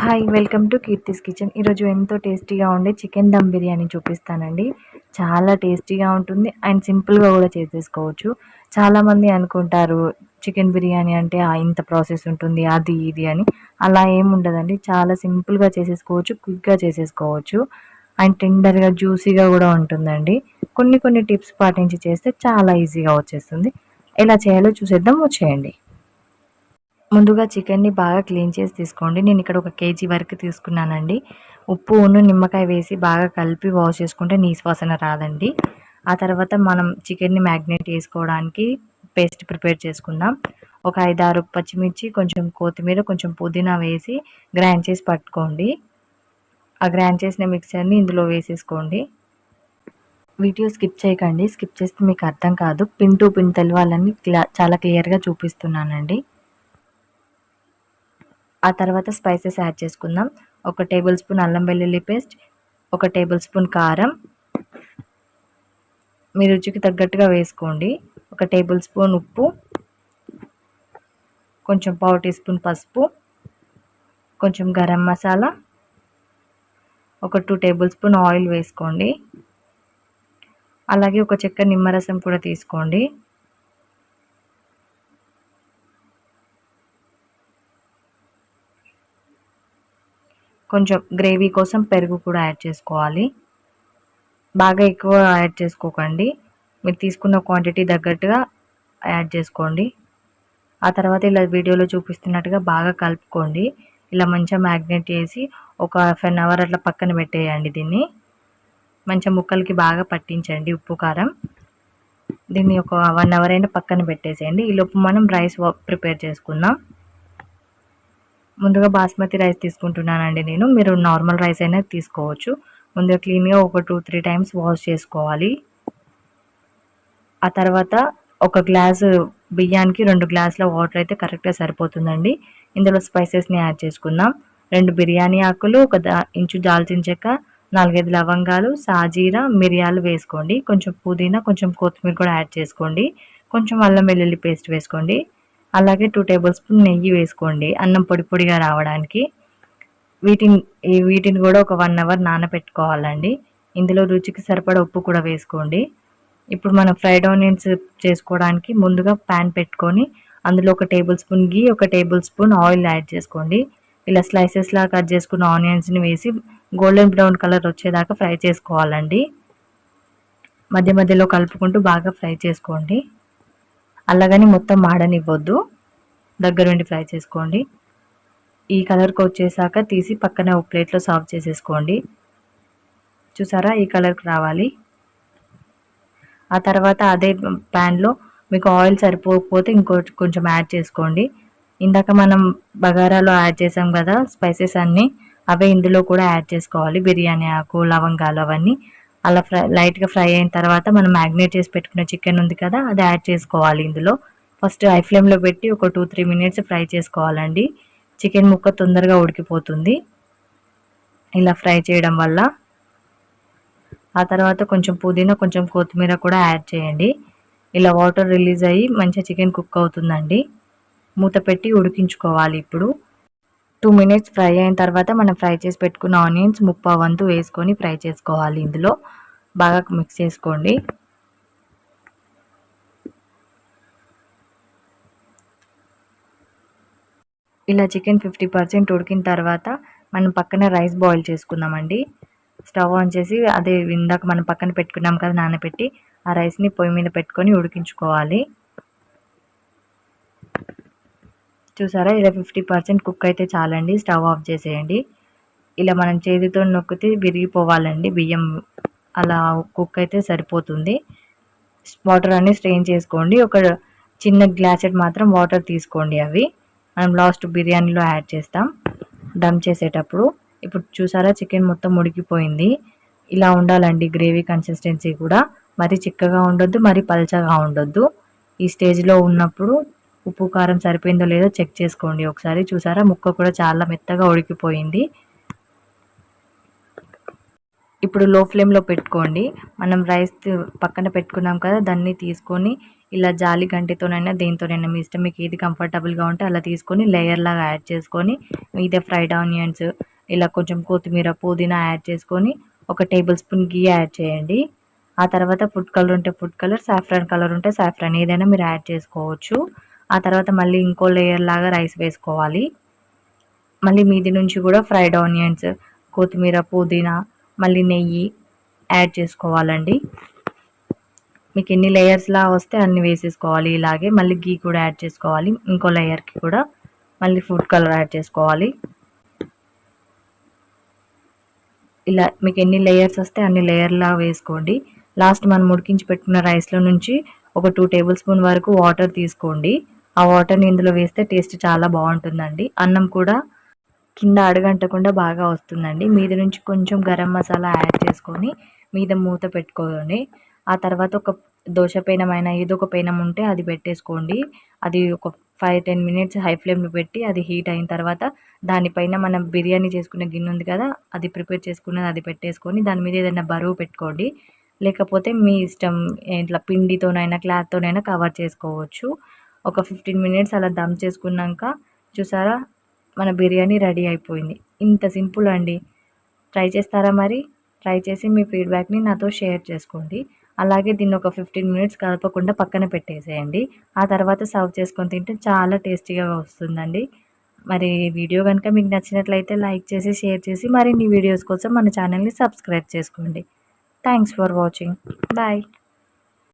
Hi welcome to Keerthi's kitchen. ఈరోజు ఎంతో టేస్టీగా ఉండే చికెన్ దమ్ బిర్యానీ చూపిస్తానండి. చాలా టేస్టీగా ఉంటుంది అండ్ సింపుల్గా కూడా చేసేసుకోవచ్చు. చాలామంది అనుకుంటారు చికెన్ బిర్యానీ అంటే ఇంత ప్రాసెస్ ఉంటుంది అది ఇది అని. అలా ఏమి ఉండదండి, చాలా సింపుల్గా చేసేసుకోవచ్చు, క్విక్గా చేసేసుకోవచ్చు అండ్ టెండర్గా జ్యూసీగా కూడా ఉంటుందండి. కొన్ని కొన్ని టిప్స్ పాటించి చేస్తే చాలా ఈజీగా వచ్చేస్తుంది. ఎలా చేయాలో చూసేద్దాం, వచ్చేయండి. ముందుగా చికెన్ని బాగా క్లీన్ చేసి తీసుకోండి. నేను ఇక్కడ 1 కేజీ వరకు తీసుకున్నానండి. ఉప్పును నిమ్మకాయ వేసి బాగా కలిపి వాష్ చేసుకుంటే నీసు వాసన రాదండి. ఆ తర్వాత మనం చికెన్ని మ్యాగ్నేట్ చేసుకోవడానికి పేస్ట్ ప్రిపేర్ చేసుకుందాం. ఒక 5, 6 పచ్చిమిర్చి, కొంచెం కొత్తిమీర, కొంచెం పుదీనా వేసి గ్రైండ్ చేసి పట్టుకోండి. ఆ గ్రైండ్ చేసిన మిక్చర్ని ఇందులో వేసేసుకోండి. వీడియో స్కిప్ చేయకండి, స్కిప్ చేస్తే మీకు అర్థం కాదు. పిన్ టు పిన్ తెలవాలని చాలా క్లియర్గా చూపిస్తున్నానండి. ఆ తర్వాత స్పైసెస్ యాడ్ చేసుకుందాం. 1 టేబుల్ స్పూన్ అల్లం వెల్లుల్లి పేస్ట్, 1 టేబుల్ స్పూన్ కారం, మీ రుచికి తగ్గట్టుగా వేసుకోండి. 1 టేబుల్ స్పూన్ ఉప్పు, కొంచెం పావు టీ స్పూన్ పసుపు, కొంచెం garam masala, 2 table spoon oil వేసుకోండి. అలాగే 1 చెక్క నిమ్మరసం కూడా తీసుకోండి. కొంచెం గ్రేవీ కోసం పెరుగు కూడా యాడ్ చేసుకోవాలి. బాగా ఎక్కువ యాడ్ చేసుకోకండి, మీరు తీసుకున్న క్వాంటిటీ తగ్గట్టుగా యాడ్ చేసుకోండి. ఆ తర్వాత ఇలా వీడియోలో చూపిస్తున్నట్టుగా బాగా కలుపుకోండి. ఇలా మంచిగా మ్యాగ్నేట్ చేసి ఒక 1/2 అవర్ అట్లా పక్కన పెట్టేయండి. దీన్ని మంచిగా ముక్కలకి బాగా పట్టించండి ఉప్పు కారం. దీన్ని ఒక 1 అవర్ అయినా పక్కన పెట్టేసేయండి. ఈలోపు మనం రైస్ ప్రిపేర్ చేసుకుందాం. ముందుగా బాస్మతి రైస్ తీసుకుంటున్నానండి నేను. మీరు నార్మల్ రైస్ అయినా తీసుకోవచ్చు. ముందుగా క్లీన్గా ఒక 2-3 టైమ్స్ వాష్ చేసుకోవాలి. ఆ తర్వాత 1 గ్లాసు బియ్యానికి 2 గ్లాసుల వాటర్ అయితే కరెక్ట్గా సరిపోతుందండి. ఇందులో స్పైసెస్ని యాడ్ చేసుకుందాం. 2 బిర్యానీ ఆకులు, 1 ఇంచు దాల్చిన చెక్క, 4-5 లవంగాలు, సాజీరా, మిరియాలు వేసుకోండి. కొంచెం పుదీనా, కొంచెం కొత్తిమీర కూడా యాడ్ చేసుకోండి. కొంచెం అల్లం వెల్లుల్లి పేస్ట్ వేసుకోండి. అలాగే 2 టేబుల్ స్పూన్ నెయ్యి వేసుకోండి, అన్నం పొడి పొడిగా రావడానికి. వీటిని కూడా ఒక 1 అవర్ నానబెట్టుకోవాలండి. ఇందులో రుచికి సరిపడా ఉప్పు కూడా వేసుకోండి. ఇప్పుడు మనం ఫ్రైడ్ ఆనియన్స్ చేసుకోవడానికి ముందుగా ప్యాన్ పెట్టుకొని అందులో 1 టేబుల్ స్పూన్ గీ, 1 టేబుల్ స్పూన్ ఆయిల్ యాడ్ చేసుకోండి. ఇలా స్లైసెస్లా కట్ చేసుకున్న ఆనియన్స్ని వేసి గోల్డెన్ బ్రౌన్ కలర్ వచ్చేదాకా ఫ్రై చేసుకోవాలండి. మధ్య మధ్యలో కలుపుకుంటూ బాగా ఫ్రై చేసుకోండి. అలాగని మొత్తం మాడనివ్వద్దు, దగ్గరుండి ఫ్రై చేసుకోండి. ఈ కలర్కి వచ్చేసాక తీసి పక్కన ఒక ప్లేట్లో సర్వ్ చేసేసుకోండి. చూసారా, ఈ కలర్కి రావాలి. ఆ తర్వాత అదే ప్యాన్లో మీకు ఆయిల్ సరిపోకపోతే కొంచెం యాడ్ చేసుకోండి. ఇందాక మనం బగారాలో యాడ్ చేసాం కదా స్పైసెస్ అన్నీ, అవే ఇందులో కూడా యాడ్ చేసుకోవాలి. బిర్యానీ ఆకు, లవంగాలు అవన్నీ అలా లైట్గా ఫ్రై అయిన తర్వాత మనం మ్యాగ్నేట్ చేసి పెట్టుకున్న చికెన్ ఉంది కదా, అది యాడ్ చేసుకోవాలి. ఇందులో ఫస్ట్ హై ఫ్లేమ్లో పెట్టి ఒక 2-3 మినిట్స్ ఫ్రై చేసుకోవాలండి. చికెన్ ముక్క తొందరగా ఉడికిపోతుంది ఇలా ఫ్రై చేయడం వల్ల. ఆ తర్వాత కొంచెం పుదీనా, కొంచెం కొత్తిమీర కూడా యాడ్ చేయండి. ఇలా వాటర్ రిలీజ్ అయ్యి మంచిగా చికెన్ కుక్ అవుతుందండి. మూత పెట్టి ఉడికించుకోవాలి. ఇప్పుడు 2 మినిట్స్ ఫ్రై అయిన తర్వాత మనం ఫ్రై చేసి పెట్టుకున్న ఆనియన్స్ ముప్పావు వంతు వేసుకొని ఫ్రై చేసుకోవాలి. ఇందులో బాగా మిక్స్ చేసుకోండి. ఇలా చికెన్ 50% ఉడికిన తర్వాత మనం పక్కన రైస్ బాయిల్ చేసుకుందామండి. స్టవ్ ఆన్ చేసి అదే ఇందాక మనం పక్కన పెట్టుకున్నాం కదా నానబెట్టి, ఆ రైస్ని పొయ్యి మీద పెట్టుకొని ఉడికించుకోవాలి. చూసారా, ఇలా 50% కుక్ అయితే చాలండి. స్టవ్ ఆఫ్ చేసేయండి. ఇలా మనం చేతితో నొక్కితే విరిగిపోవాలండి బియ్యం, అలా కుక్ అయితే సరిపోతుంది. వాటర్ అన్నీ స్ట్రెయిన్ చేసుకోండి. ఒక చిన్న గ్లాసెట్ మాత్రం వాటర్ తీసుకోండి, అవి మనం లాస్ట్ బిర్యానీలో యాడ్ చేస్తాం దమ్ చేసేటప్పుడు. ఇప్పుడు చూసారా, చికెన్ మొత్తం ఉడికిపోయింది. ఇలా ఉండాలండి గ్రేవీ కన్సిస్టెన్సీ కూడా. మరీ చిక్కగా ఉండొద్దు, మరీ పల్చగా ఉండొద్దు. ఈ స్టేజ్లో ఉన్నప్పుడు ఉప్పు కారం సరిపోయిందో లేదో చెక్ చేసుకోండి ఒకసారి. చూసారా, ముక్క కూడా చాలా మెత్తగా ఉడికిపోయింది. ఇప్పుడు లో ఫ్లేమ్లో పెట్టుకోండి. మనం రైస్ పక్కన పెట్టుకున్నాం కదా, దాన్ని తీసుకొని ఇలా జాలి గంటితోనైనా దేనితోనైనా మీ ఇష్టం, మీకు ఏది కంఫర్టబుల్గా ఉంటే అలా తీసుకొని లేయర్ లాగా యాడ్ చేసుకొని మీద ఫ్రైడ్ ఆనియన్స్, ఇలా కొంచెం కొత్తిమీర, పుదీనా యాడ్ చేసుకొని ఒక టేబుల్ స్పూన్ గీ యాడ్ చేయండి. ఆ తర్వాత ఫుడ్ కలర్ ఉంటే ఫుడ్ కలర్, సాఫ్రాన్ కలర్ ఉంటే సాఫ్రాన్ ఏదైనా మీరు యాడ్ చేసుకోవచ్చు. ఆ తర్వాత మళ్ళీ ఇంకో లేయర్ లాగా రైస్ వేసుకోవాలి. మళ్ళీ మీది నుంచి కూడా ఫ్రైడ్ ఆనియన్స్, కొత్తిమీర, పుదీనా, మళ్ళీ నెయ్యి యాడ్ చేసుకోవాలండి. మీకు ఎన్ని లేయర్స్లా వస్తే అన్ని వేసేసుకోవాలి. ఇలాగే మళ్ళీ గీ కూడా యాడ్ చేసుకోవాలి. ఇంకో లేయర్కి కూడా మళ్ళీ ఫుడ్ కలర్ యాడ్ చేసుకోవాలి. ఇలా మీకు ఎన్ని లేయర్స్ వస్తే అన్ని లేయర్లా వేసుకోండి. లాస్ట్ మనం ఉడికించి పెట్టుకున్న రైస్లో నుంచి ఒక 2 టేబుల్ స్పూన్ వరకు వాటర్ తీసుకోండి. ఆ వాటర్ని ఇందులో వేస్తే టేస్ట్ చాలా బాగుంటుందండి. అన్నం కూడా కింద అడుగంటకుండా బాగా వస్తుందండి. మీద నుంచి కొంచెం గరం మసాలా యాడ్ చేసుకొని మీద మూత పెట్టుకోండి. ఆ తర్వాత ఒక దోశ పెనమైనా ఏదో ఒక పెనం ఉంటే అది పెట్టేసుకోండి. అది ఒక 5-10 మినిట్స్ హై ఫ్లేమ్లో పెట్టి అది హీట్ అయిన తర్వాత దానిపైన మనం బిర్యానీ చేసుకునే గిన్నె ఉంది కదా, అది ప్రిపేర్ చేసుకున్నది అది పెట్టేసుకొని దాని మీద ఏదైనా బరువు పెట్టుకోండి. లేకపోతే మీ ఇష్టం, ఇట్లా పిండితోనైనా క్లాత్తోనైనా కవర్ చేసుకోవచ్చు. ఒక 15 మినిట్స్ అలా దమ్ చేసుకున్నాక చూసారా, మన బిర్యానీ రెడీ అయిపోయింది. ఇంత సింపుల్ అండి. ట్రై చేస్తారా మరి? ట్రై చేసి మీ ఫీడ్బ్యాక్ని నాతో షేర్ చేసుకోండి. అలాగే దీన్ని ఒక 15 మినిట్స్ కలపకుండా పక్కన పెట్టేసేయండి. ఆ తర్వాత సర్వ్ చేసుకొని తింటే చాలా టేస్టీగా వస్తుందండి. మరి వీడియో కనుక మీకు నచ్చినట్లయితే లైక్ చేసి, షేర్ చేసి మరిన్ని వీడియోస్ కోసం మన ఛానల్ని సబ్స్క్రైబ్ చేసుకోండి. Thanks for watching. బాయ్.